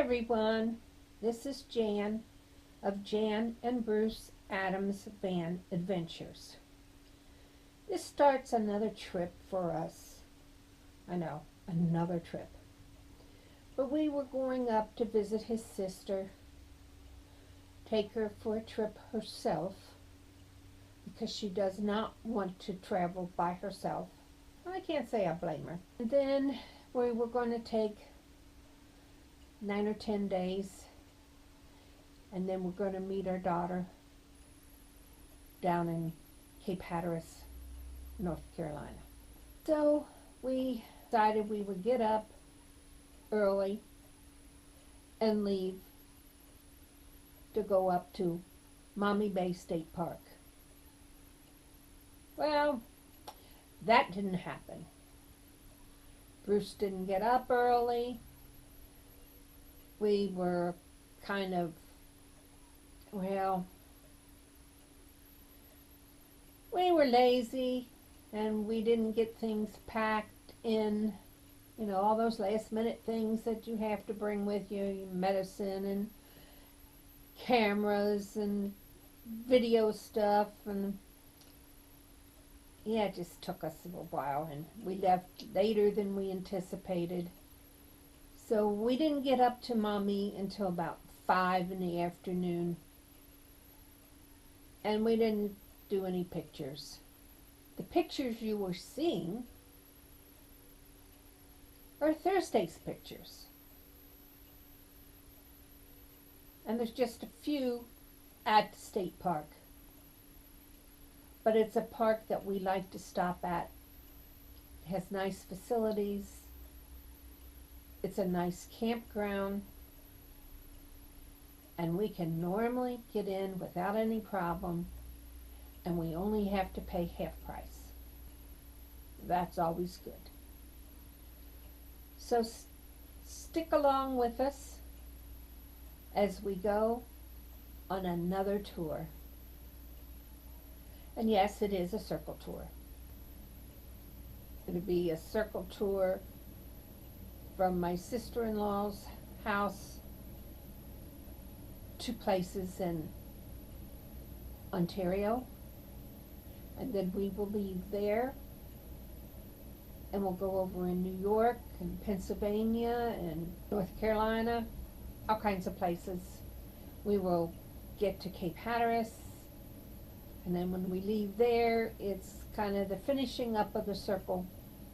everyone, this is Jan of Jan and Bruce Adams Van Adventures. This starts another trip for us. I know, another trip. But we were going up to visit his sister, take her for a trip herself, because she does not want to travel by herself. I can't say I blame her. And then we were going to take 9 or 10 days, and then we're going to meet our daughter down in Cape Hatteras, North Carolina. So we decided we would get up early and leave to go up to Maumee Bay State Park. Well, that didn't happen. Bruce didn't get up early. We were kind of, well, we were lazy and we didn't get things packed in, you know, all those last minute things that you have to bring with you, your medicine and cameras and video stuff, and yeah, it just took us a little while, and we left later than we anticipated. So we didn't get up to Maumee until about 5 in the afternoon, and we didn't do any pictures. The pictures you were seeing are Thursday's pictures. And there's just a few at the state park. But it's a park that we like to stop at. It has nice facilities. It's a nice campground. And we can normally get in without any problem. And we only have to pay half price. That's always good. So stick along with us as we go on another tour. And yes, it is a circle tour. It'll be a circle tour from my sister-in-law's house to places in Ontario. And then we will leave there and we'll go over in New York and Pennsylvania and North Carolina, all kinds of places. We will get to Cape Hatteras, and then when we leave there, it's kind of the finishing up of the circle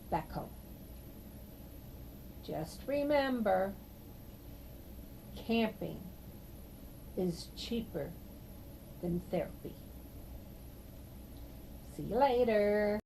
back home. Just remember, camping is cheaper than therapy. See you later.